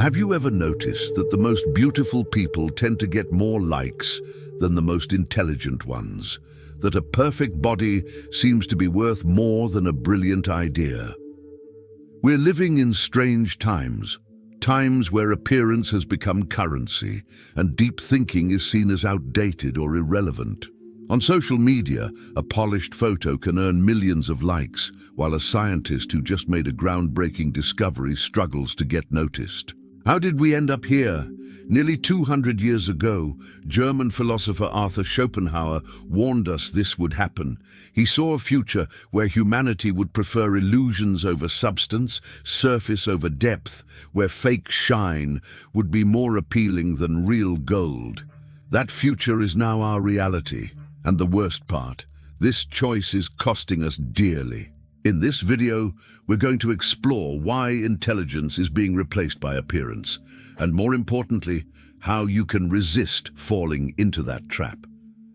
Have you ever noticed that the most beautiful people tend to get more likes than the most intelligent ones? That a perfect body seems to be worth more than a brilliant idea? We're living in strange times, times where appearance has become currency and deep thinking is seen as outdated or irrelevant. On social media, a polished photo can earn millions of likes, while a scientist who just made a groundbreaking discovery struggles to get noticed. How did we end up here? Nearly 200 years ago, German philosopher Arthur Schopenhauer warned us this would happen. He saw a future where humanity would prefer illusions over substance, surface over depth, where fake shine would be more appealing than real gold. That future is now our reality. And the worst part, this choice is costing us dearly. In this video, we're going to explore why intelligence is being replaced by appearance, and more importantly, how you can resist falling into that trap.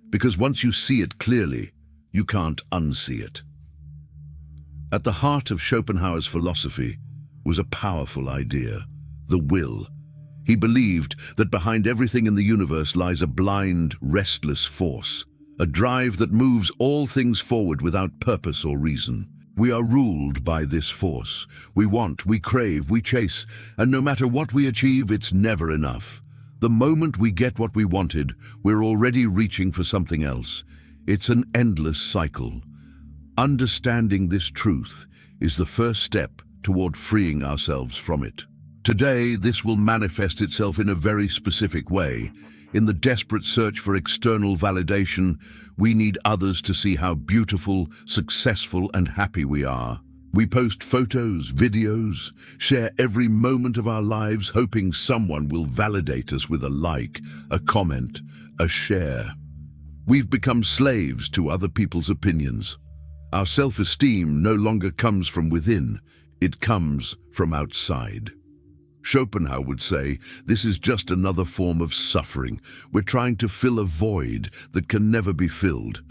Because once you see it clearly, you can't unsee it. At the heart of Schopenhauer's philosophy was a powerful idea: the will. He believed that behind everything in the universe lies a blind, restless force, a drive that moves all things forward without purpose or reason. We are ruled by this force. We want, we crave, we chase, and no matter what we achieve, it's never enough. The moment we get what we wanted, we're already reaching for something else. It's an endless cycle. Understanding this truth is the first step toward freeing ourselves from it. Today, this will manifest itself in a very specific way. In the desperate search for external validation, we need others to see how beautiful, successful, and happy we are. We post photos, videos, share every moment of our lives, hoping someone will validate us with a like, a comment, a share. We've become slaves to other people's opinions. Our self-esteem no longer comes from within, it comes from outside. Schopenhauer would say, this is just another form of suffering. We're trying to fill a void that can never be filled.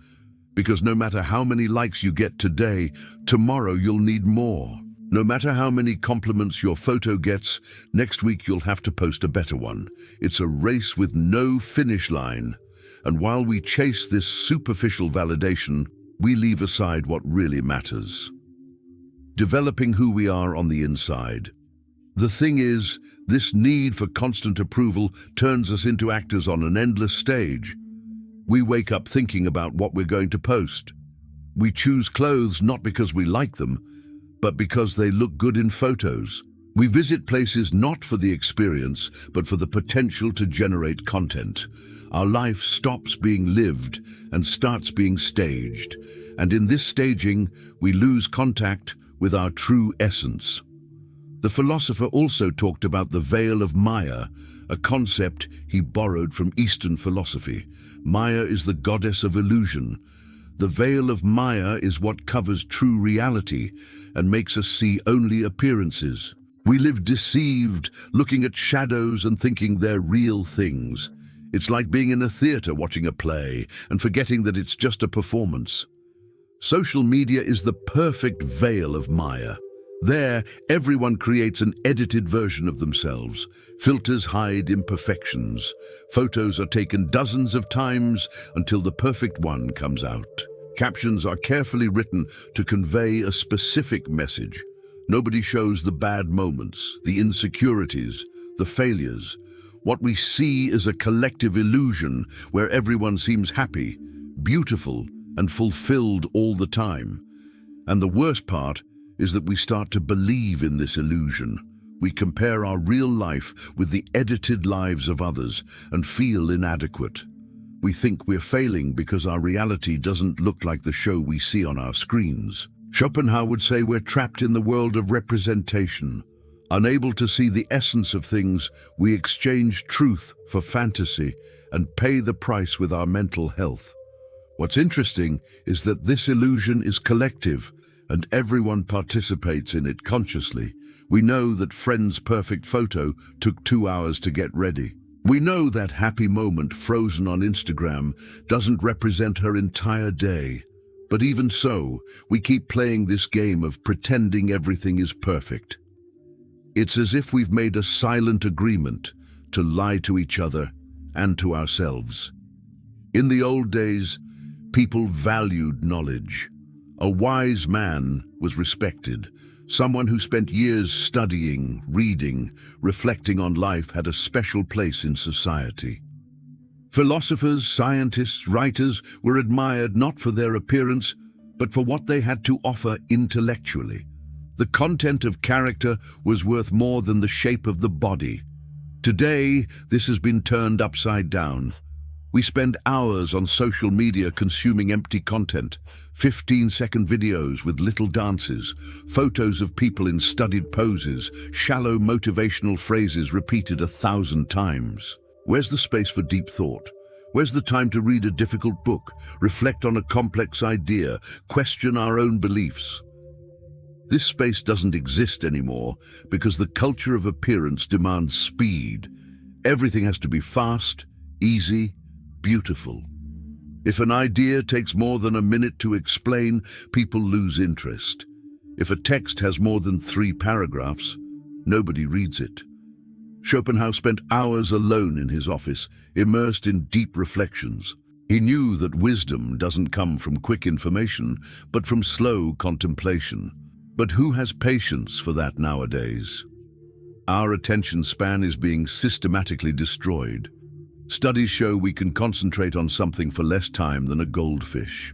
Because no matter how many likes you get today, tomorrow you'll need more. No matter how many compliments your photo gets, next week you'll have to post a better one. It's a race with no finish line. And while we chase this superficial validation, we leave aside what really matters. Developing who we are on the inside. The thing is, this need for constant approval turns us into actors on an endless stage. We wake up thinking about what we're going to post. We choose clothes not because we like them, but because they look good in photos. We visit places not for the experience, but for the potential to generate content. Our life stops being lived and starts being staged. And in this staging, we lose contact with our true essence. The philosopher also talked about the veil of Maya, a concept he borrowed from Eastern philosophy. Maya is the goddess of illusion. The veil of Maya is what covers true reality and makes us see only appearances. We live deceived, looking at shadows and thinking they're real things. It's like being in a theater watching a play and forgetting that it's just a performance. Social media is the perfect veil of Maya. There, everyone creates an edited version of themselves. Filters hide imperfections. Photos are taken dozens of times until the perfect one comes out. Captions are carefully written to convey a specific message. Nobody shows the bad moments, the insecurities, the failures. What we see is a collective illusion where everyone seems happy, beautiful, and fulfilled all the time. And the worst part is that we start to believe in this illusion. We compare our real life with the edited lives of others and feel inadequate. We think we're failing because our reality doesn't look like the show we see on our screens. Schopenhauer would say we're trapped in the world of representation. Unable to see the essence of things, we exchange truth for fantasy and pay the price with our mental health. What's interesting is that this illusion is collective, and everyone participates in it consciously. We know that friend's perfect photo took 2 hours to get ready. We know that happy moment frozen on Instagram doesn't represent her entire day. But even so, we keep playing this game of pretending everything is perfect. It's as if we've made a silent agreement to lie to each other and to ourselves. In the old days, people valued knowledge. A wise man was respected. Someone who spent years studying, reading, reflecting on life had a special place in society. Philosophers, scientists, writers were admired not for their appearance, but for what they had to offer intellectually. The content of character was worth more than the shape of the body. Today, this has been turned upside down. We spend hours on social media consuming empty content, 15-second videos with little dances, photos of people in studied poses, shallow motivational phrases repeated 1,000 times. Where's the space for deep thought? Where's the time to read a difficult book, reflect on a complex idea, question our own beliefs? This space doesn't exist anymore because the culture of appearance demands speed. Everything has to be fast, easy, beautiful. If an idea takes more than a minute to explain, people lose interest. If a text has more than 3 paragraphs, nobody reads it. Schopenhauer spent hours alone in his office, immersed in deep reflections. He knew that wisdom doesn't come from quick information, but from slow contemplation. But who has patience for that nowadays? Our attention span is being systematically destroyed. Studies show we can concentrate on something for less time than a goldfish.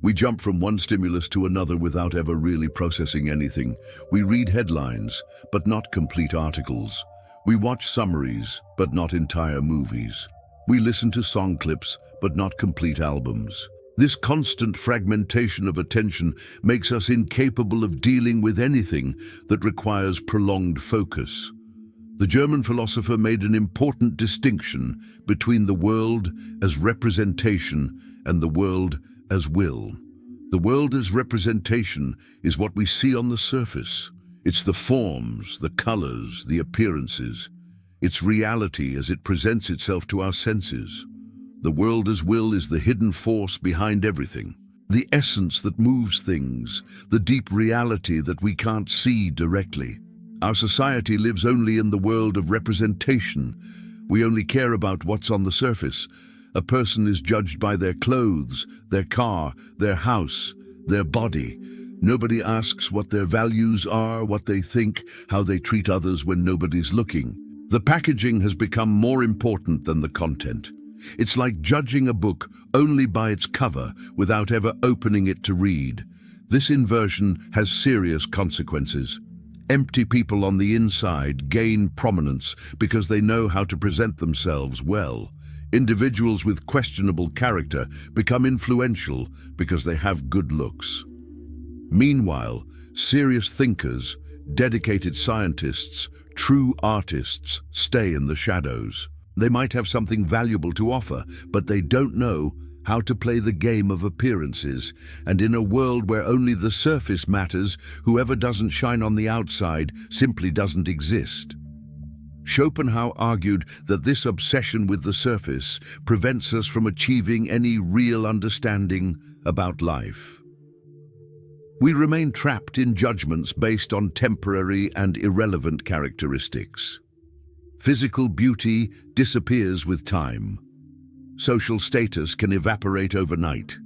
We jump from one stimulus to another without ever really processing anything. We read headlines, but not complete articles. We watch summaries, but not entire movies. We listen to song clips, but not complete albums. This constant fragmentation of attention makes us incapable of dealing with anything that requires prolonged focus. The German philosopher made an important distinction between the world as representation and the world as will. The world as representation is what we see on the surface. It's the forms, the colors, the appearances. It's reality as it presents itself to our senses. The world as will is the hidden force behind everything, the essence that moves things, the deep reality that we can't see directly. Our society lives only in the world of representation. We only care about what's on the surface. A person is judged by their clothes, their car, their house, their body. Nobody asks what their values are, what they think, how they treat others when nobody's looking. The packaging has become more important than the content. It's like judging a book only by its cover without ever opening it to read. This inversion has serious consequences. Empty people on the inside gain prominence because they know how to present themselves well. Individuals with questionable character become influential because they have good looks. Meanwhile, serious thinkers, dedicated scientists, true artists stay in the shadows. They might have something valuable to offer, but they don't know how to play the game of appearances. And in a world where only the surface matters, whoever doesn't shine on the outside simply doesn't exist. Schopenhauer argued that this obsession with the surface prevents us from achieving any real understanding about life. We remain trapped in judgments based on temporary and irrelevant characteristics. Physical beauty disappears with time. Social status can evaporate overnight.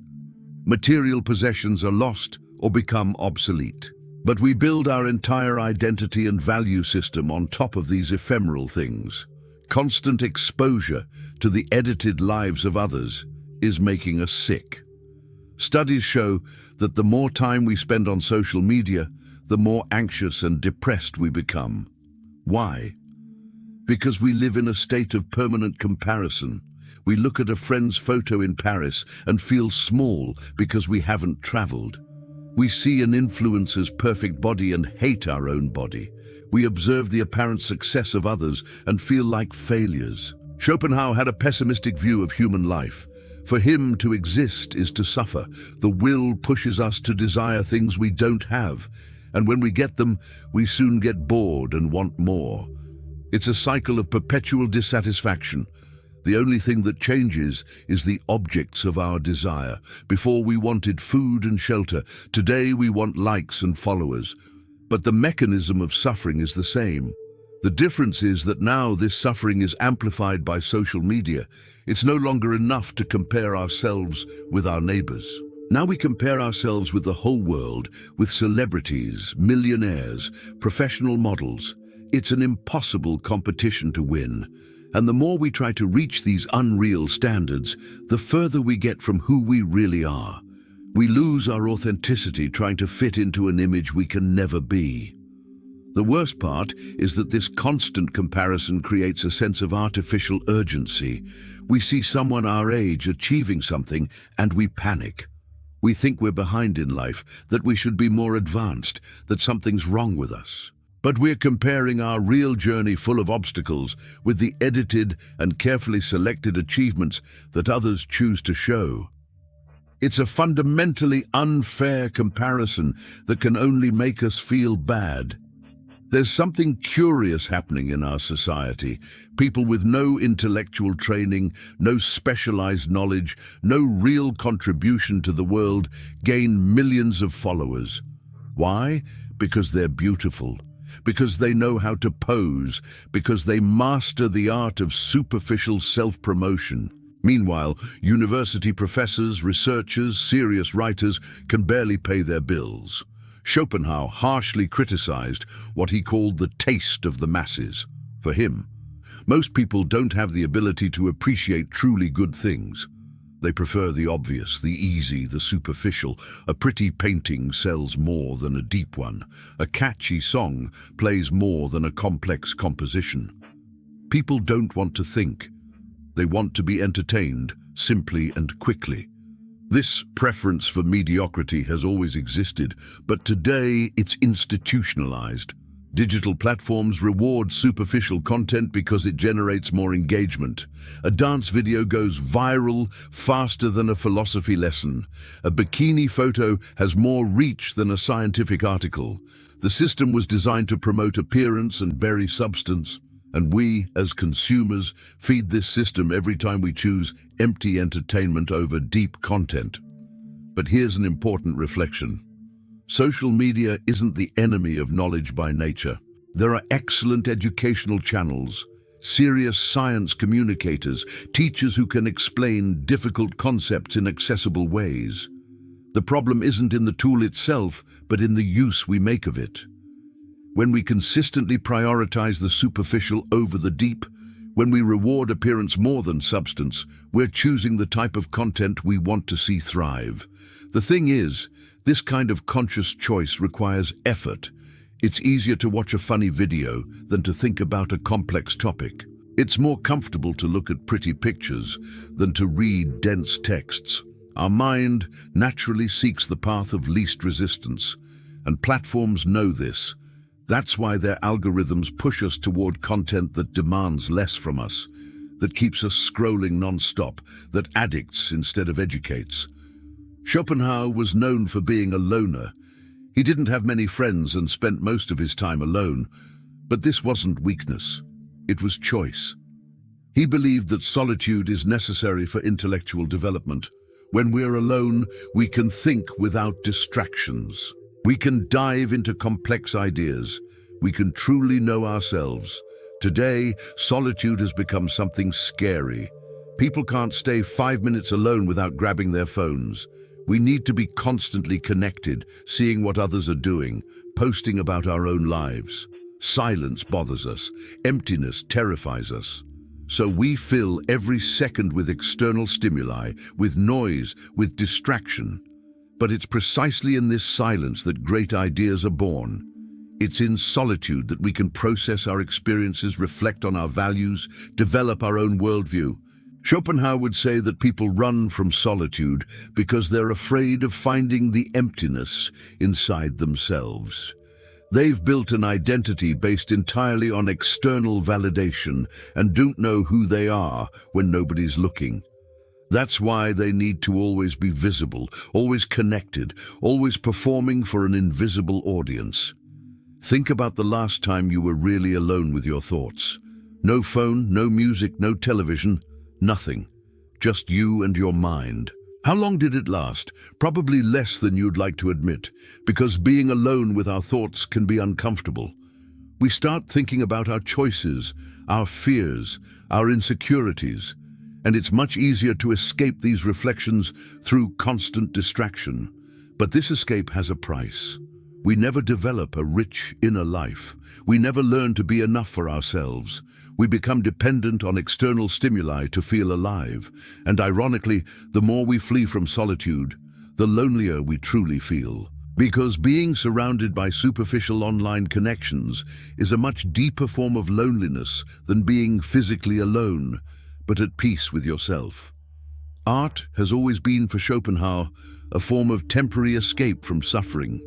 Material possessions are lost or become obsolete. But we build our entire identity and value system on top of these ephemeral things. Constant exposure to the edited lives of others is making us sick. Studies show that the more time we spend on social media, the more anxious and depressed we become. Why? Because we live in a state of permanent comparison. We look at a friend's photo in Paris and feel small because we haven't traveled. We see an influencer's perfect body and hate our own body. We observe the apparent success of others and feel like failures. Schopenhauer had a pessimistic view of human life. For him, to exist is to suffer. The will pushes us to desire things we don't have, and when we get them, we soon get bored and want more. It's a cycle of perpetual dissatisfaction. The only thing that changes is the objects of our desire. Before we wanted food and shelter. Today we want likes and followers. But the mechanism of suffering is the same. The difference is that now this suffering is amplified by social media. It's no longer enough to compare ourselves with our neighbors. Now we compare ourselves with the whole world, with celebrities, millionaires, professional models. It's an impossible competition to win. And the more we try to reach these unreal standards, the further we get from who we really are. We lose our authenticity trying to fit into an image we can never be. The worst part is that this constant comparison creates a sense of artificial urgency. We see someone our age achieving something and we panic. We think we're behind in life, that we should be more advanced, that something's wrong with us. But we're comparing our real journey full of obstacles with the edited and carefully selected achievements that others choose to show. It's a fundamentally unfair comparison that can only make us feel bad. There's something curious happening in our society. People with no intellectual training, no specialized knowledge, no real contribution to the world gain millions of followers. Why? Because they're beautiful. Because they know how to pose. Because they master the art of superficial self-promotion. Meanwhile, university professors, researchers, serious writers can barely pay their bills. Schopenhauer harshly criticized what he called the taste of the masses. For him, most people don't have the ability to appreciate truly good things. They prefer the obvious, the easy, the superficial. A pretty painting sells more than a deep one. A catchy song plays more than a complex composition. People don't want to think. They want to be entertained, simply and quickly. This preference for mediocrity has always existed, but today it's institutionalized. Digital platforms reward superficial content because it generates more engagement. A dance video goes viral faster than a philosophy lesson. A bikini photo has more reach than a scientific article. The system was designed to promote appearance and bury substance. And we, as consumers, feed this system every time we choose empty entertainment over deep content. But here's an important reflection. Social media isn't the enemy of knowledge by nature. There are excellent educational channels, serious science communicators, teachers who can explain difficult concepts in accessible ways. The problem isn't in the tool itself, but in the use we make of it. When we consistently prioritize the superficial over the deep, when we reward appearance more than substance, we're choosing the type of content we want to see thrive. The thing is, this kind of conscious choice requires effort. It's easier to watch a funny video than to think about a complex topic. It's more comfortable to look at pretty pictures than to read dense texts. Our mind naturally seeks the path of least resistance, and platforms know this. That's why their algorithms push us toward content that demands less from us, that keeps us scrolling non-stop, that addicts instead of educates. Schopenhauer was known for being a loner. He didn't have many friends and spent most of his time alone. But this wasn't weakness. It was choice. He believed that solitude is necessary for intellectual development. When we're alone, we can think without distractions. We can dive into complex ideas. We can truly know ourselves. Today, solitude has become something scary. People can't stay 5 minutes alone without grabbing their phones. We need to be constantly connected, seeing what others are doing, posting about our own lives. Silence bothers us. Emptiness terrifies us. So we fill every second with external stimuli, with noise, with distraction. But it's precisely in this silence that great ideas are born. It's in solitude that we can process our experiences, reflect on our values, develop our own worldview. Schopenhauer would say that people run from solitude because they're afraid of finding the emptiness inside themselves. They've built an identity based entirely on external validation and don't know who they are when nobody's looking. That's why they need to always be visible, always connected, always performing for an invisible audience. Think about the last time you were really alone with your thoughts. No phone, no music, no television, nothing. Just you and your mind. How long did it last? Probably less than you'd like to admit, because being alone with our thoughts can be uncomfortable. We start thinking about our choices, our fears, our insecurities, and it's much easier to escape these reflections through constant distraction. But this escape has a price. We never develop a rich inner life. We never learn to be enough for ourselves. We become dependent on external stimuli to feel alive. And ironically, the more we flee from solitude, the lonelier we truly feel. Because being surrounded by superficial online connections is a much deeper form of loneliness than being physically alone, but at peace with yourself. Art has always been for Schopenhauer a form of temporary escape from suffering.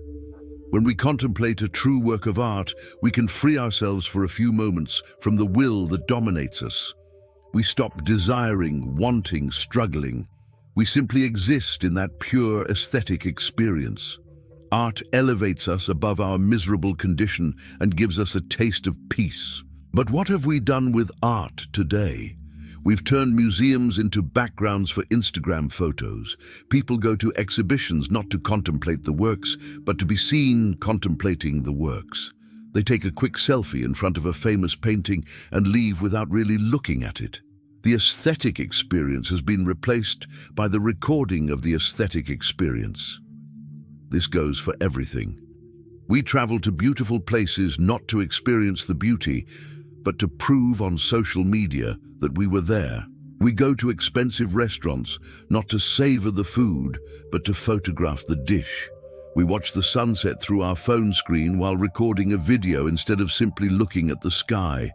When we contemplate a true work of art, we can free ourselves for a few moments from the will that dominates us. We stop desiring, wanting, struggling. We simply exist in that pure aesthetic experience. Art elevates us above our miserable condition and gives us a taste of peace. But what have we done with art today? We've turned museums into backgrounds for Instagram photos. People go to exhibitions not to contemplate the works, but to be seen contemplating the works. They take a quick selfie in front of a famous painting and leave without really looking at it. The aesthetic experience has been replaced by the recording of the aesthetic experience. This goes for everything. We travel to beautiful places not to experience the beauty, but to prove on social media that we were there. We go to expensive restaurants not to savor the food, but to photograph the dish. We watch the sunset through our phone screen while recording a video instead of simply looking at the sky.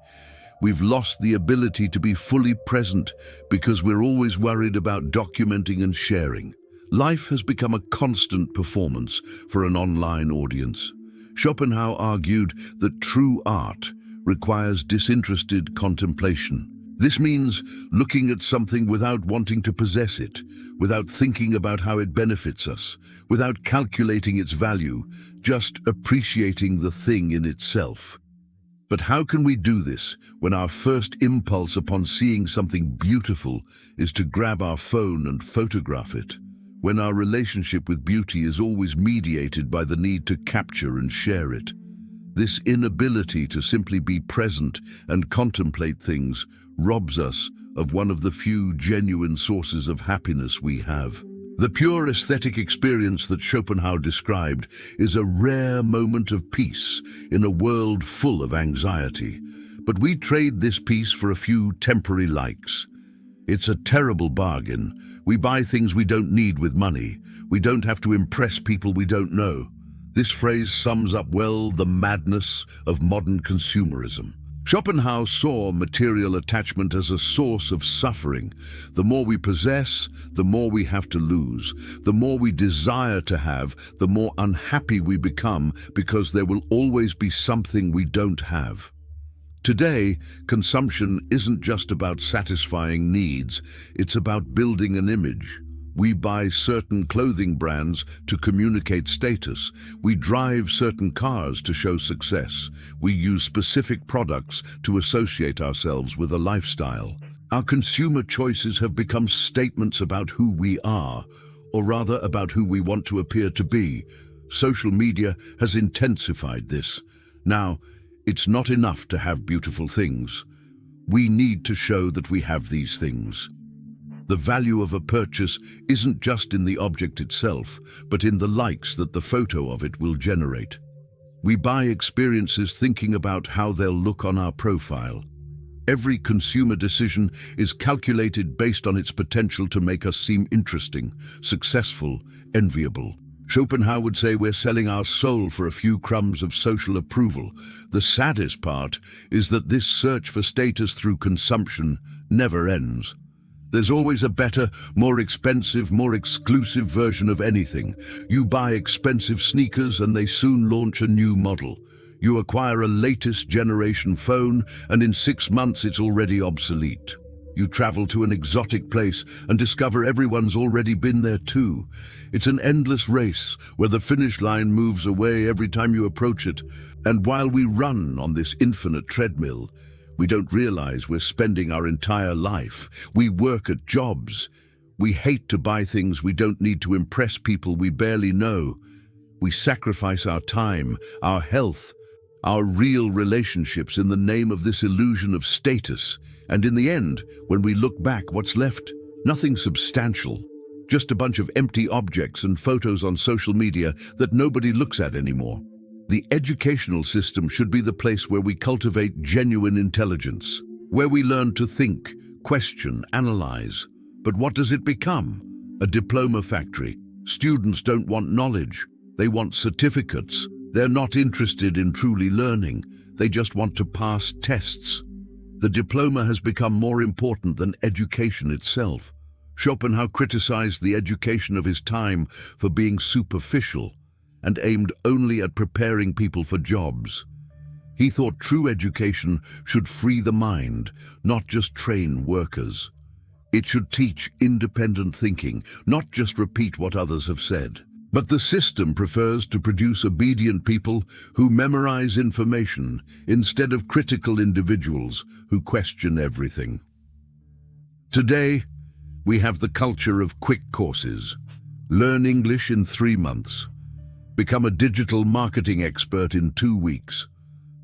We've lost the ability to be fully present because we're always worried about documenting and sharing. Life has become a constant performance for an online audience. Schopenhauer argued that true art requires disinterested contemplation. This means looking at something without wanting to possess it, without thinking about how it benefits us, without calculating its value, just appreciating the thing in itself. But how can we do this when our first impulse upon seeing something beautiful is to grab our phone and photograph it? When our relationship with beauty is always mediated by the need to capture and share it? This inability to simply be present and contemplate things robs us of one of the few genuine sources of happiness we have. The pure aesthetic experience that Schopenhauer described is a rare moment of peace in a world full of anxiety. But we trade this peace for a few temporary likes. It's a terrible bargain. We buy things we don't need with money. We don't have to impress people we don't know. This phrase sums up well the madness of modern consumerism. Schopenhauer saw material attachment as a source of suffering. The more we possess, the more we have to lose. The more we desire to have, the more unhappy we become because there will always be something we don't have. Today, consumption isn't just about satisfying needs, it's about building an image. We buy certain clothing brands to communicate status. We drive certain cars to show success. We use specific products to associate ourselves with a lifestyle. Our consumer choices have become statements about who we are, or rather about who we want to appear to be. Social media has intensified this. Now, it's not enough to have beautiful things. We need to show that we have these things. The value of a purchase isn't just in the object itself, but in the likes that the photo of it will generate. We buy experiences thinking about how they'll look on our profile. Every consumer decision is calculated based on its potential to make us seem interesting, successful, enviable. Schopenhauer would say we're selling our soul for a few crumbs of social approval. The saddest part is that this search for status through consumption never ends. There's always a better, more expensive, more exclusive version of anything. You buy expensive sneakers and they soon launch a new model. You acquire a latest generation phone and in 6 months it's already obsolete. You travel to an exotic place and discover everyone's already been there too. It's an endless race where the finish line moves away every time you approach it. And while we run on this infinite treadmill, we don't realize we're spending our entire life. We work at jobs. We hate to buy things we don't need to impress people we barely know. We sacrifice our time, our health, our real relationships in the name of this illusion of status. And in the end, when we look back, what's left? Nothing substantial. Just a bunch of empty objects and photos on social media that nobody looks at anymore. The educational system should be the place where we cultivate genuine intelligence, where we learn to think, question, analyze. But what does it become? A diploma factory. Students don't want knowledge. They want certificates. They're not interested in truly learning. They just want to pass tests. The diploma has become more important than education itself. Schopenhauer criticized the education of his time for being superficial and aimed only at preparing people for jobs. He thought true education should free the mind, not just train workers. It should teach independent thinking, not just repeat what others have said. But the system prefers to produce obedient people who memorize information instead of critical individuals who question everything. Today, we have the culture of quick courses. Learn English in 3 months. Become a digital marketing expert in 2 weeks.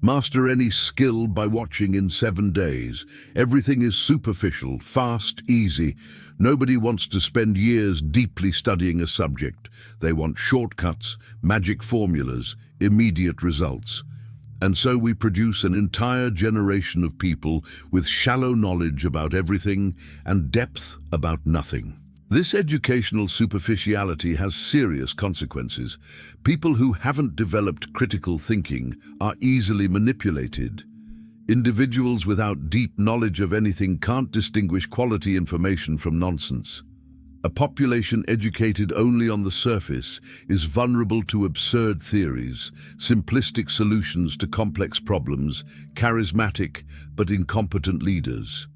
Master any skill by watching in 7 days. Everything is superficial, fast, easy. Nobody wants to spend years deeply studying a subject. They want shortcuts, magic formulas, immediate results. And so we produce an entire generation of people with shallow knowledge about everything and depth about nothing. This educational superficiality has serious consequences. People who haven't developed critical thinking are easily manipulated. Individuals without deep knowledge of anything can't distinguish quality information from nonsense. A population educated only on the surface is vulnerable to absurd theories, simplistic solutions to complex problems, charismatic but incompetent leaders.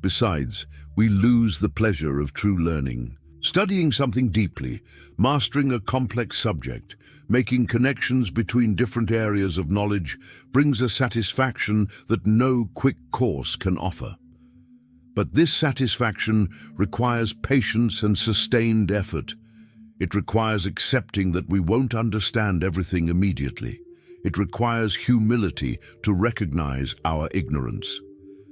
Besides, we lose the pleasure of true learning. Studying something deeply, mastering a complex subject, making connections between different areas of knowledge brings a satisfaction that no quick course can offer. But this satisfaction requires patience and sustained effort. It requires accepting that we won't understand everything immediately. It requires humility to recognize our ignorance.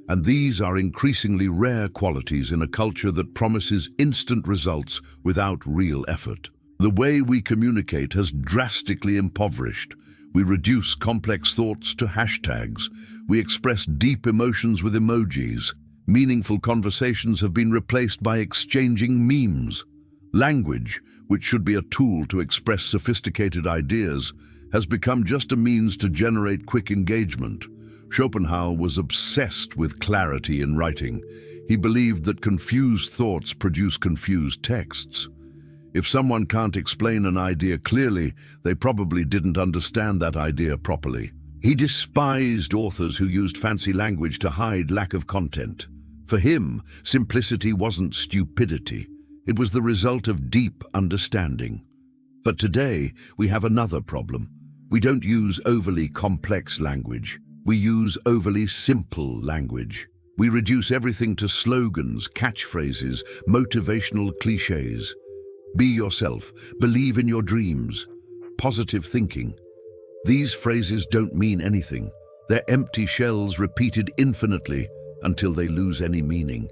And these are increasingly rare qualities in a culture that promises instant results without real effort. The way we communicate has drastically impoverished. We reduce complex thoughts to hashtags. We express deep emotions with emojis. Meaningful conversations have been replaced by exchanging memes. Language, which should be a tool to express sophisticated ideas, has become just a means to generate quick engagement. Schopenhauer was obsessed with clarity in writing. He believed that confused thoughts produce confused texts. If someone can't explain an idea clearly, they probably didn't understand that idea properly. He despised authors who used fancy language to hide lack of content. For him, simplicity wasn't stupidity. It was the result of deep understanding. But today, we have another problem. We don't use overly complex language. We use overly simple language. We reduce everything to slogans, catchphrases, motivational cliches. Be yourself, believe in your dreams, positive thinking. These phrases don't mean anything. They're empty shells repeated infinitely until they lose any meaning.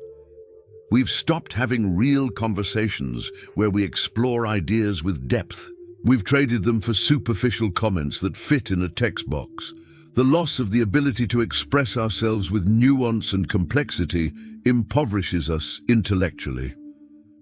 We've stopped having real conversations where we explore ideas with depth. We've traded them for superficial comments that fit in a text box. The loss of the ability to express ourselves with nuance and complexity impoverishes us intellectually.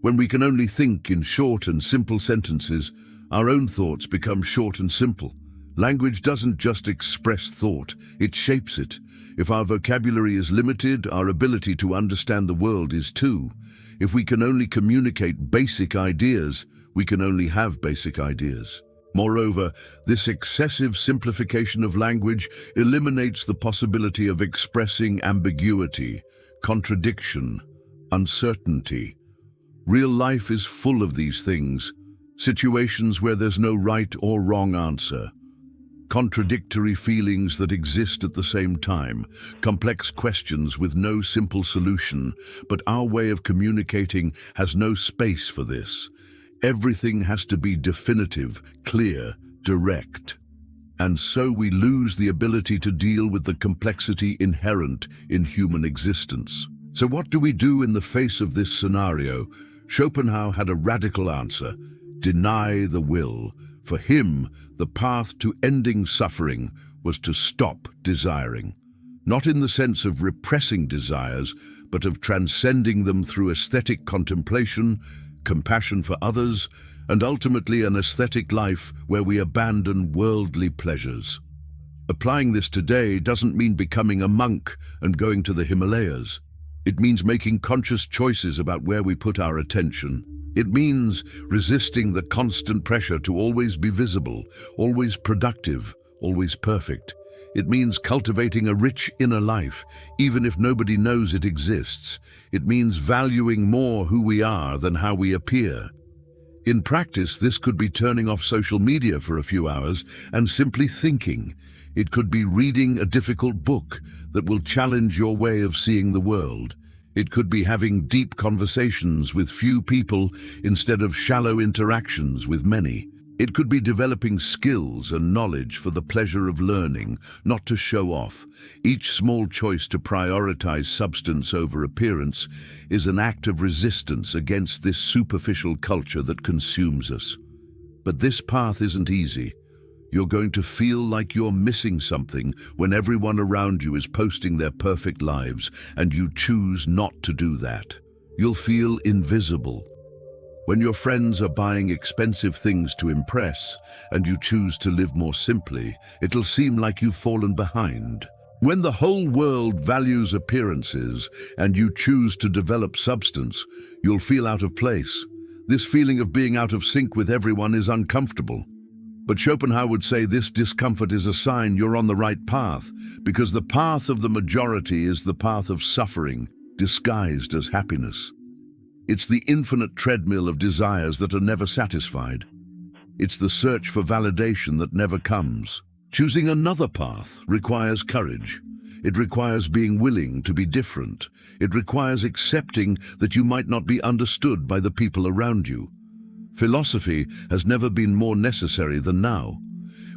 When we can only think in short and simple sentences, our own thoughts become short and simple. Language doesn't just express thought, it shapes it. If our vocabulary is limited, our ability to understand the world is too. If we can only communicate basic ideas, we can only have basic ideas. Moreover, this excessive simplification of language eliminates the possibility of expressing ambiguity, contradiction, uncertainty. Real life is full of these things, situations where there's no right or wrong answer. contradictory feelings that exist at the same time, complex questions with no simple solution, but our way of communicating has no space for this. Everything has to be definitive, clear, direct. And so we lose the ability to deal with the complexity inherent in human existence. So what do we do in the face of this scenario? Schopenhauer had a radical answer: deny the will. For him, the path to ending suffering was to stop desiring. Not in the sense of repressing desires, but of transcending them through aesthetic contemplation, compassion for others, and ultimately an aesthetic life where we abandon worldly pleasures. Applying this today doesn't mean becoming a monk and going to the Himalayas. It means making conscious choices about where we put our attention. It means resisting the constant pressure to always be visible, always productive, always perfect. It means cultivating a rich inner life, even if nobody knows it exists. It means valuing more who we are than how we appear. In practice, this could be turning off social media for a few hours and simply thinking. It could be reading a difficult book that will challenge your way of seeing the world. It could be having deep conversations with few people instead of shallow interactions with many. It could be developing skills and knowledge for the pleasure of learning, not to show off. Each small choice to prioritize substance over appearance is an act of resistance against this superficial culture that consumes us. But this path isn't easy. You're going to feel like you're missing something when everyone around you is posting their perfect lives and you choose not to do that. You'll feel invisible. When your friends are buying expensive things to impress and you choose to live more simply, it'll seem like you've fallen behind. When the whole world values appearances and you choose to develop substance, you'll feel out of place. This feeling of being out of sync with everyone is uncomfortable. But Schopenhauer would say this discomfort is a sign you're on the right path, because the path of the majority is the path of suffering, disguised as happiness. It's the infinite treadmill of desires that are never satisfied. It's the search for validation that never comes. Choosing another path requires courage. It requires being willing to be different. It requires accepting that you might not be understood by the people around you. Philosophy has never been more necessary than now.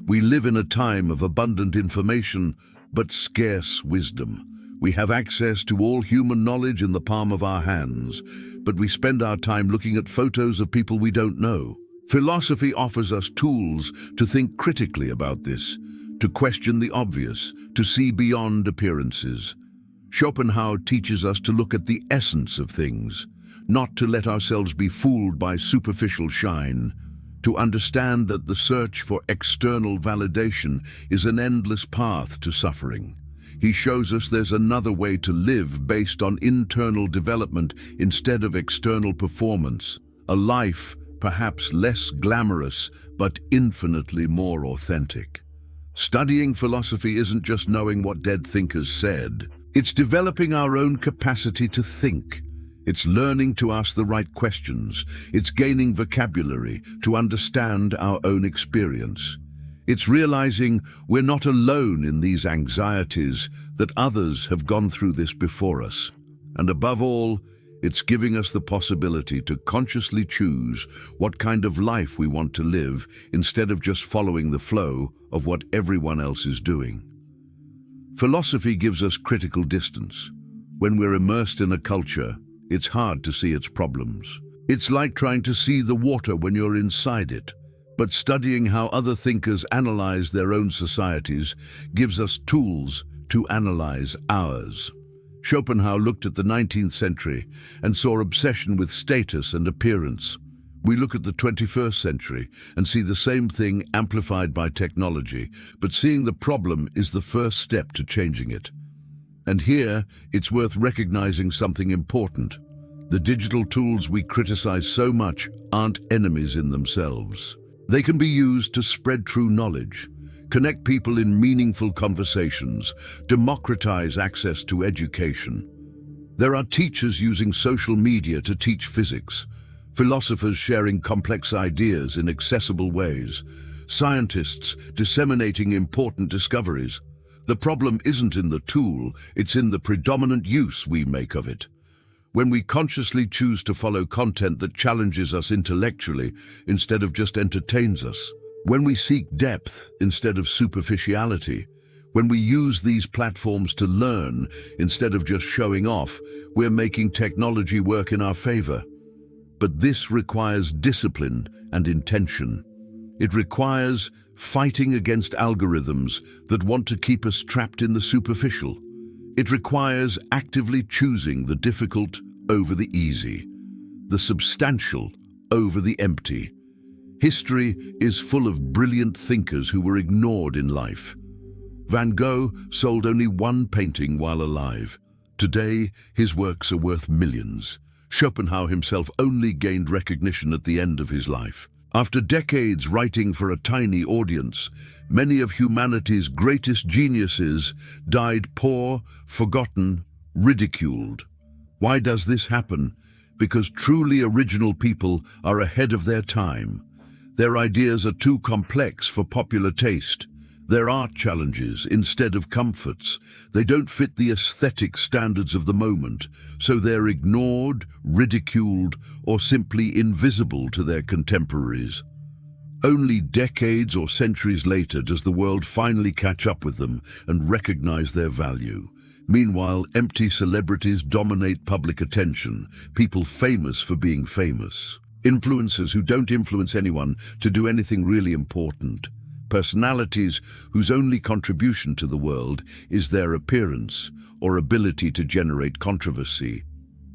We live in a time of abundant information, but scarce wisdom. We have access to all human knowledge in the palm of our hands, but we spend our time looking at photos of people we don't know. Philosophy offers us tools to think critically about this, to question the obvious, to see beyond appearances. Schopenhauer teaches us to look at the essence of things, not to let ourselves be fooled by superficial shine, to understand that the search for external validation is an endless path to suffering. He shows us there's another way to live based on internal development instead of external performance, a life perhaps less glamorous but infinitely more authentic. Studying philosophy isn't just knowing what dead thinkers said. It's developing our own capacity to think. It's learning to ask the right questions. It's gaining vocabulary to understand our own experience. It's realizing we're not alone in these anxieties, that others have gone through this before us. And above all, it's giving us the possibility to consciously choose what kind of life we want to live instead of just following the flow of what everyone else is doing. Philosophy gives us critical distance. When we're immersed in a culture, it's hard to see its problems. It's like trying to see the water when you're inside it. But studying how other thinkers analyze their own societies gives us tools to analyze ours. Schopenhauer looked at the 19th century and saw obsession with status and appearance. We look at the 21st century and see the same thing amplified by technology, but seeing the problem is the first step to changing it. And here, it's worth recognizing something important. The digital tools we criticize so much aren't enemies in themselves. They can be used to spread true knowledge, connect people in meaningful conversations, democratize access to education. There are teachers using social media to teach physics, philosophers sharing complex ideas in accessible ways, scientists disseminating important discoveries. The problem isn't in the tool, it's in the predominant use we make of it. When we consciously choose to follow content that challenges us intellectually instead of just entertains us, when we seek depth instead of superficiality, when we use these platforms to learn instead of just showing off, we're making technology work in our favor. But this requires discipline and intention. It requires fighting against algorithms that want to keep us trapped in the superficial. It requires actively choosing the difficult over the easy, the substantial over the empty. History is full of brilliant thinkers who were ignored in life. Van Gogh sold only one painting while alive. Today, his works are worth millions. Schopenhauer himself only gained recognition at the end of his life. After decades writing for a tiny audience, many of humanity's greatest geniuses died poor, forgotten, ridiculed. Why does this happen? Because truly original people are ahead of their time. Their ideas are too complex for popular taste. Their art challenges instead of comforts. They don't fit the aesthetic standards of the moment, so they're ignored, ridiculed, or simply invisible to their contemporaries. Only decades or centuries later does the world finally catch up with them and recognize their value. Meanwhile, empty celebrities dominate public attention, people famous for being famous. Influencers who don't influence anyone to do anything really important. Personalities whose only contribution to the world is their appearance or ability to generate controversy.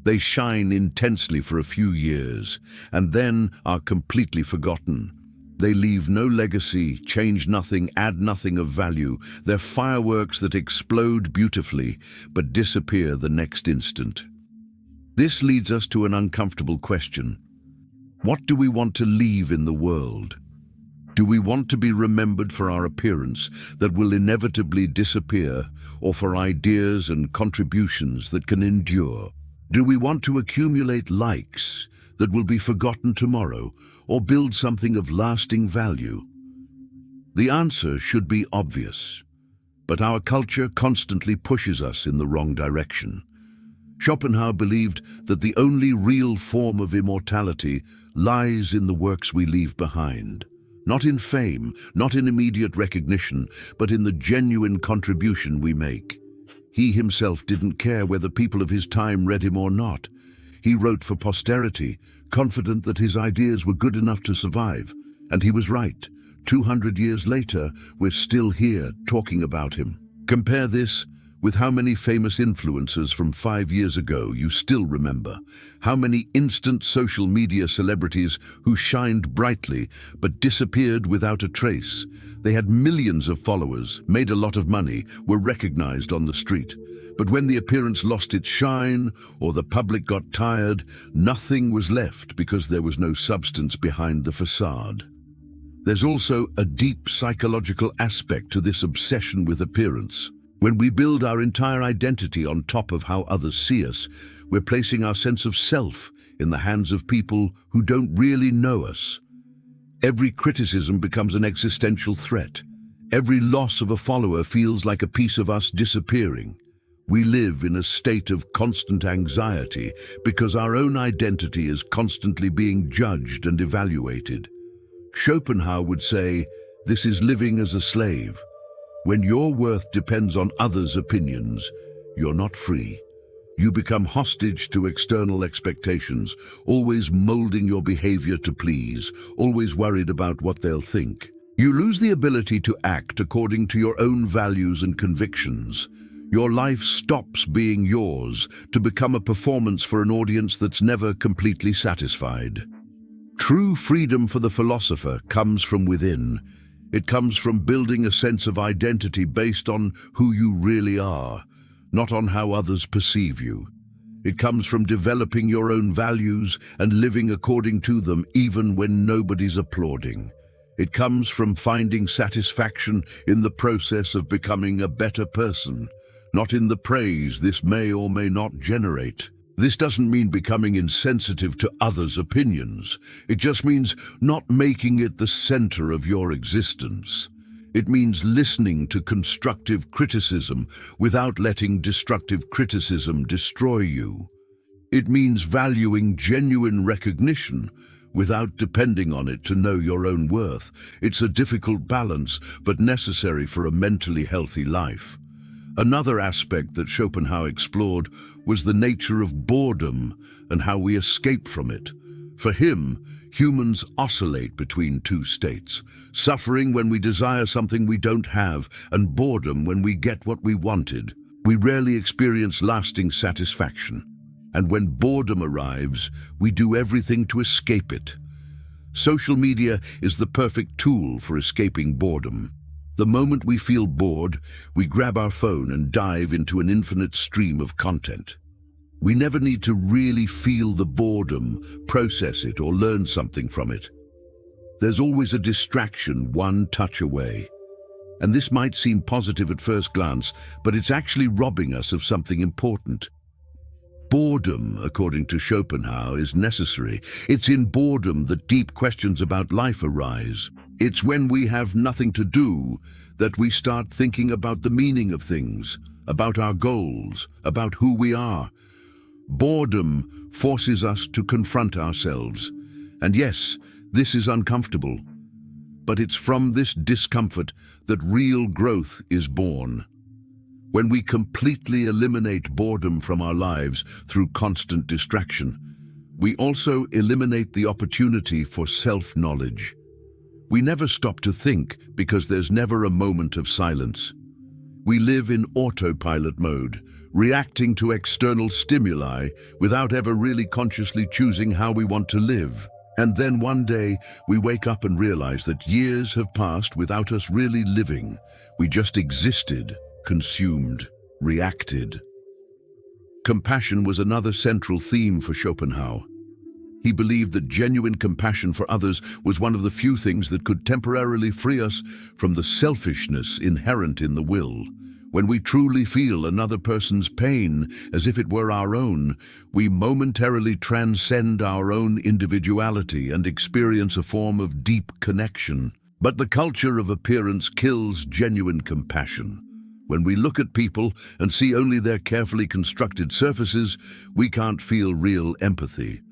They shine intensely for a few years and then are completely forgotten. They leave no legacy, change nothing, add nothing of value. They're fireworks that explode beautifully but disappear the next instant. This leads us to an uncomfortable question. What do we want to leave in the world? Do we want to be remembered for our appearance that will inevitably disappear, or for ideas and contributions that can endure? Do we want to accumulate likes that will be forgotten tomorrow, or build something of lasting value? The answer should be obvious, but our culture constantly pushes us in the wrong direction. Schopenhauer believed that the only real form of immortality lies in the works we leave behind. Not in fame, not in immediate recognition, but in the genuine contribution we make. He himself didn't care whether people of his time read him or not. He wrote for posterity, confident that his ideas were good enough to survive. And he was right. 200 years later, we're still here talking about him. Compare this with how many famous influencers from 5 years ago you still remember. How many instant social media celebrities who shined brightly but disappeared without a trace. They had millions of followers, made a lot of money, were recognized on the street. But when the appearance lost its shine or the public got tired, nothing was left because there was no substance behind the facade. There's also a deep psychological aspect to this obsession with appearance. When we build our entire identity on top of how others see us, we're placing our sense of self in the hands of people who don't really know us. Every criticism becomes an existential threat. Every loss of a follower feels like a piece of us disappearing. We live in a state of constant anxiety because our own identity is constantly being judged and evaluated. Schopenhauer would say, this is living as a slave. When your worth depends on others' opinions, you're not free. You become hostage to external expectations, always molding your behavior to please, always worried about what they'll think. You lose the ability to act according to your own values and convictions. Your life stops being yours to become a performance for an audience that's never completely satisfied. True freedom for the philosopher comes from within. It comes from building a sense of identity based on who you really are, not on how others perceive you. It comes from developing your own values and living according to them even when nobody's applauding. It comes from finding satisfaction in the process of becoming a better person, not in the praise this may or may not generate. This doesn't mean becoming insensitive to others' opinions. It just means not making it the center of your existence. It means listening to constructive criticism without letting destructive criticism destroy you. It means valuing genuine recognition without depending on it to know your own worth. It's a difficult balance, but necessary for a mentally healthy life. Another aspect that Schopenhauer explored was the nature of boredom and how we escape from it. For him, humans oscillate between two states: suffering when we desire something we don't have, and boredom when we get what we wanted. We rarely experience lasting satisfaction, and when boredom arrives, we do everything to escape it. Social media is the perfect tool for escaping boredom. The moment we feel bored, we grab our phone and dive into an infinite stream of content. We never need to really feel the boredom, process it, or learn something from it. There's always a distraction one touch away. And this might seem positive at first glance, but it's actually robbing us of something important. Boredom, according to Schopenhauer, is necessary. It's in boredom that deep questions about life arise. It's when we have nothing to do that we start thinking about the meaning of things, about our goals, about who we are. Boredom forces us to confront ourselves. And yes, this is uncomfortable. But it's from this discomfort that real growth is born. When we completely eliminate boredom from our lives through constant distraction, we also eliminate the opportunity for self-knowledge. We never stop to think because there's never a moment of silence. We live in autopilot mode, reacting to external stimuli without ever really consciously choosing how we want to live. And then one day, we wake up and realize that years have passed without us really living. We just existed, consumed, reacted. Compassion was another central theme for Schopenhauer. He believed that genuine compassion for others was one of the few things that could temporarily free us from the selfishness inherent in the will. When we truly feel another person's pain as if it were our own, we momentarily transcend our own individuality and experience a form of deep connection. But the culture of appearance kills genuine compassion. When we look at people and see only their carefully constructed surfaces, we can't feel real empathy.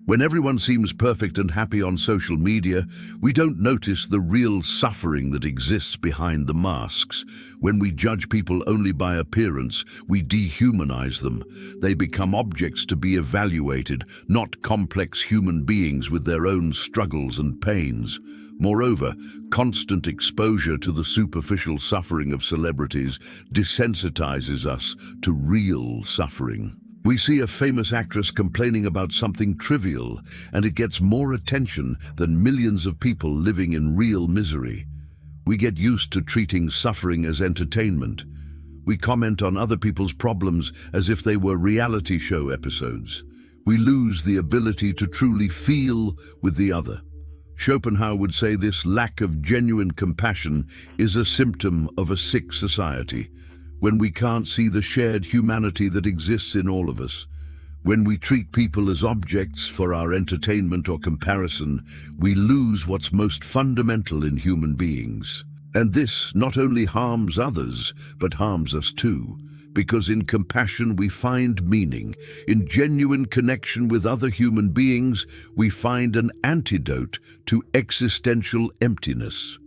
When everyone seems perfect and happy on social media, we don't notice the real suffering that exists behind the masks. When we judge people only by appearance, we dehumanize them. They become objects to be evaluated, not complex human beings with their own struggles and pains. Moreover, constant exposure to the superficial suffering of celebrities desensitizes us to real suffering. We see a famous actress complaining about something trivial, and it gets more attention than millions of people living in real misery. We get used to treating suffering as entertainment. We comment on other people's problems as if they were reality show episodes. We lose the ability to truly feel with the other. Schopenhauer would say this lack of genuine compassion is a symptom of a sick society. When we can't see the shared humanity that exists in all of us, when we treat people as objects for our entertainment or comparison, we lose what's most fundamental in human beings. And this not only harms others, but harms us too, because in compassion we find meaning. In genuine connection with other human beings, we find an antidote to existential emptiness.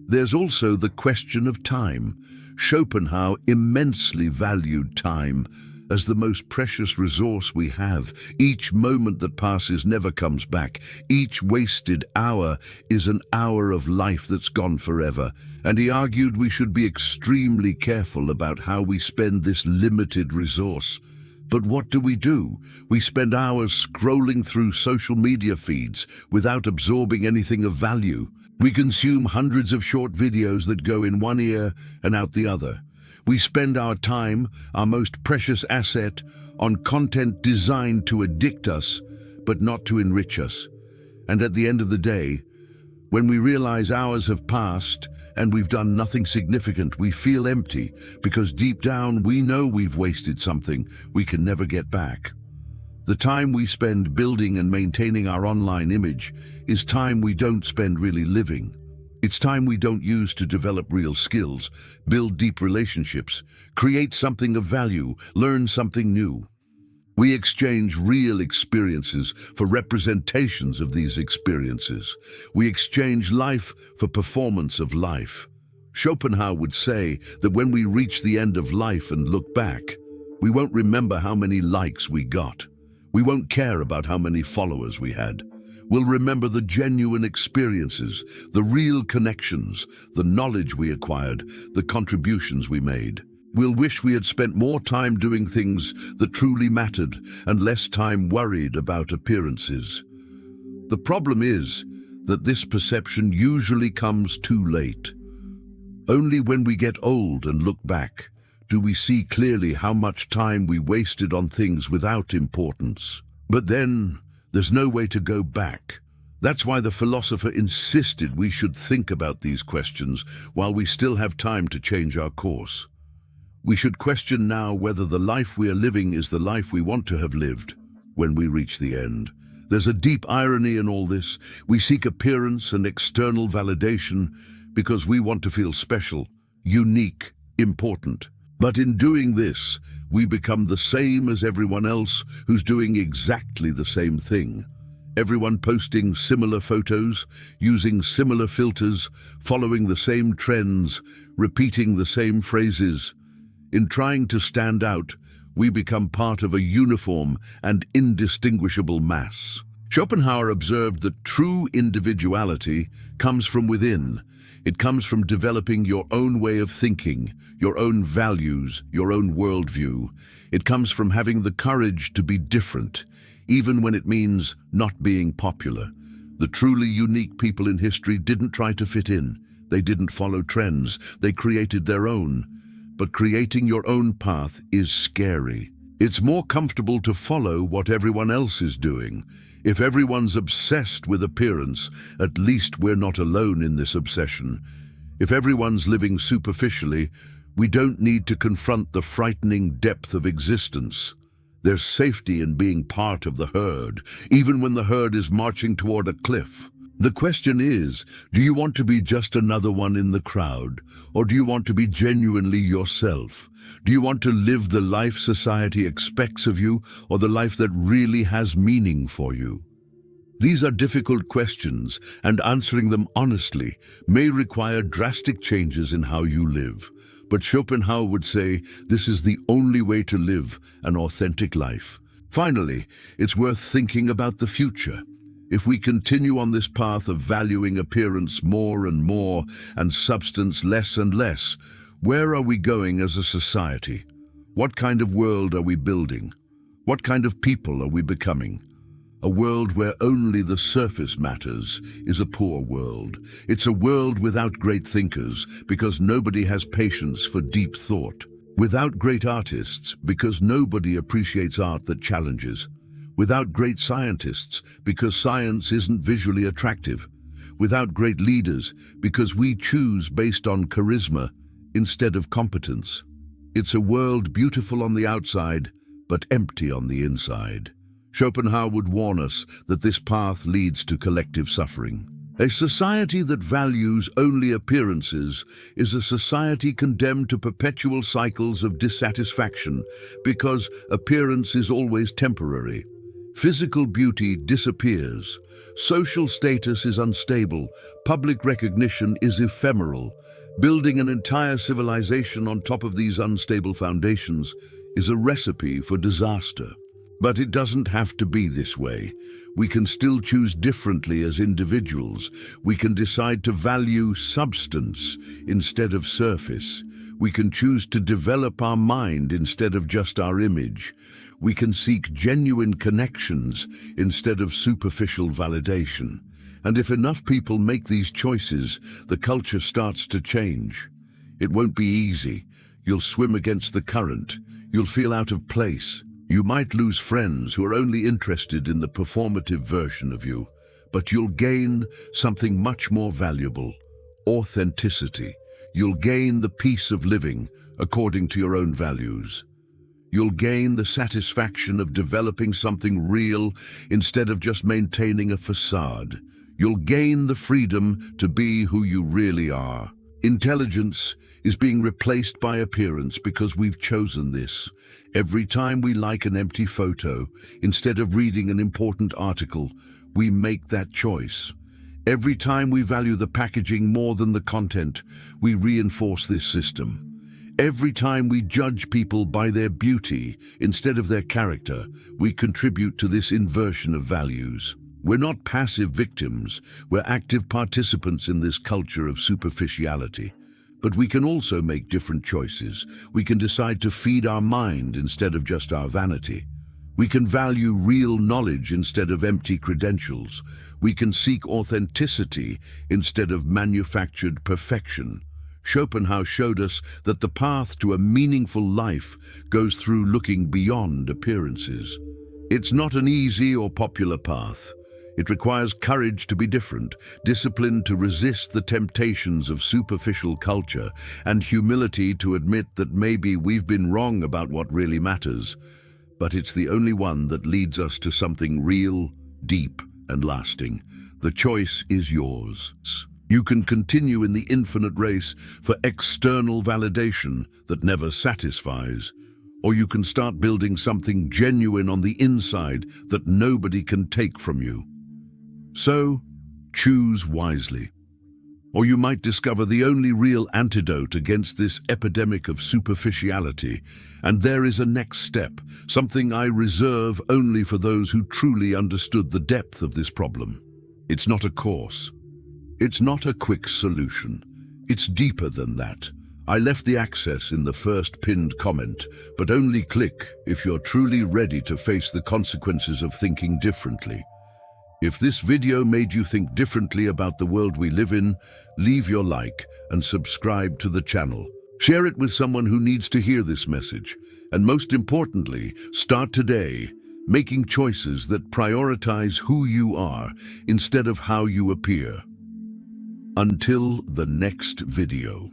There's also the question of time. Schopenhauer immensely valued time as the most precious resource we have. Each moment that passes never comes back. Each wasted hour is an hour of life that's gone forever. And he argued we should be extremely careful about how we spend this limited resource. But what do? We spend hours scrolling through social media feeds without absorbing anything of value. We consume hundreds of short videos that go in one ear and out the other. We spend our time, our most precious asset, on content designed to addict us, but not to enrich us. And at the end of the day, when we realize hours have passed and we've done nothing significant, we feel empty because deep down we know we've wasted something we can never get back. The time we spend building and maintaining our online image is time we don't spend really living. It's time we don't use to develop real skills, build deep relationships, create something of value, learn something new. We exchange real experiences for representations of these experiences. We exchange life for performance of life. Schopenhauer would say that when we reach the end of life and look back, we won't remember how many likes we got. We won't care about how many followers we had. We'll remember the genuine experiences, the real connections, the knowledge we acquired, the contributions we made. We'll wish we had spent more time doing things that truly mattered and less time worried about appearances. The problem is that this perception usually comes too late. Only when we get old and look back do we see clearly how much time we wasted on things without importance. But then there's no way to go back. That's why the philosopher insisted we should think about these questions while we still have time to change our course. We should question now whether the life we are living is the life we want to have lived when we reach the end. There's a deep irony in all this. We seek appearance and external validation because we want to feel special, unique, important. But in doing this, we become the same as everyone else who's doing exactly the same thing. Everyone posting similar photos, using similar filters, following the same trends, repeating the same phrases. In trying to stand out, we become part of a uniform and indistinguishable mass. Schopenhauer observed that true individuality comes from within. It comes from developing your own way of thinking, your own values, your own worldview. It comes from having the courage to be different, even when it means not being popular. The truly unique people in history didn't try to fit in. They didn't follow trends. They created their own. But creating your own path is scary. It's more comfortable to follow what everyone else is doing. If everyone's obsessed with appearance, at least we're not alone in this obsession. If everyone's living superficially, we don't need to confront the frightening depth of existence. There's safety in being part of the herd, even when the herd is marching toward a cliff. The question is, do you want to be just another one in the crowd, or do you want to be genuinely yourself? Do you want to live the life society expects of you, or the life that really has meaning for you? These are difficult questions, and answering them honestly may require drastic changes in how you live. But Schopenhauer would say this is the only way to live an authentic life. Finally, it's worth thinking about the future. If we continue on this path of valuing appearance more and more and substance less and less, where are we going as a society? What kind of world are we building? What kind of people are we becoming? A world where only the surface matters is a poor world. It's a world without great thinkers because nobody has patience for deep thought. Without great artists because nobody appreciates art that challenges. Without great scientists, because science isn't visually attractive. Without great leaders, because we choose based on charisma instead of competence. It's a world beautiful on the outside, but empty on the inside. Schopenhauer would warn us that this path leads to collective suffering. A society that values only appearances is a society condemned to perpetual cycles of dissatisfaction because appearance is always temporary. Physical beauty disappears, social status is unstable, public recognition is ephemeral. Building an entire civilization on top of these unstable foundations is a recipe for disaster. But it doesn't have to be this way. We can still choose differently as individuals. We can decide to value substance instead of surface. We can choose to develop our mind instead of just our image. We can seek genuine connections instead of superficial validation. And if enough people make these choices, the culture starts to change. It won't be easy. You'll swim against the current. You'll feel out of place. You might lose friends who are only interested in the performative version of you, but you'll gain something much more valuable: authenticity. You'll gain the peace of living according to your own values. You'll gain the satisfaction of developing something real instead of just maintaining a facade. You'll gain the freedom to be who you really are. Intelligence is being replaced by appearance because we've chosen this. Every time we like an empty photo, instead of reading an important article, we make that choice. Every time we value the packaging more than the content, we reinforce this system. Every time we judge people by their beauty instead of their character, we contribute to this inversion of values. We're not passive victims, we're active participants in this culture of superficiality. But we can also make different choices. We can decide to feed our mind instead of just our vanity. We can value real knowledge instead of empty credentials. We can seek authenticity instead of manufactured perfection. Schopenhauer showed us that the path to a meaningful life goes through looking beyond appearances. It's not an easy or popular path. It requires courage to be different, discipline to resist the temptations of superficial culture, and humility to admit that maybe we've been wrong about what really matters. But it's the only one that leads us to something real, deep, and lasting. The choice is yours. You can continue in the infinite race for external validation that never satisfies, or you can start building something genuine on the inside that nobody can take from you. So, choose wisely. Or you might discover the only real antidote against this epidemic of superficiality, and there is a next step, something I reserve only for those who truly understood the depth of this problem. It's not a course. It's not a quick solution. It's deeper than that. I left the access in the first pinned comment, but only click if you're truly ready to face the consequences of thinking differently. If this video made you think differently about the world we live in, leave your like and subscribe to the channel. Share it with someone who needs to hear this message. And most importantly, start today, making choices that prioritize who you are instead of how you appear. Until the next video.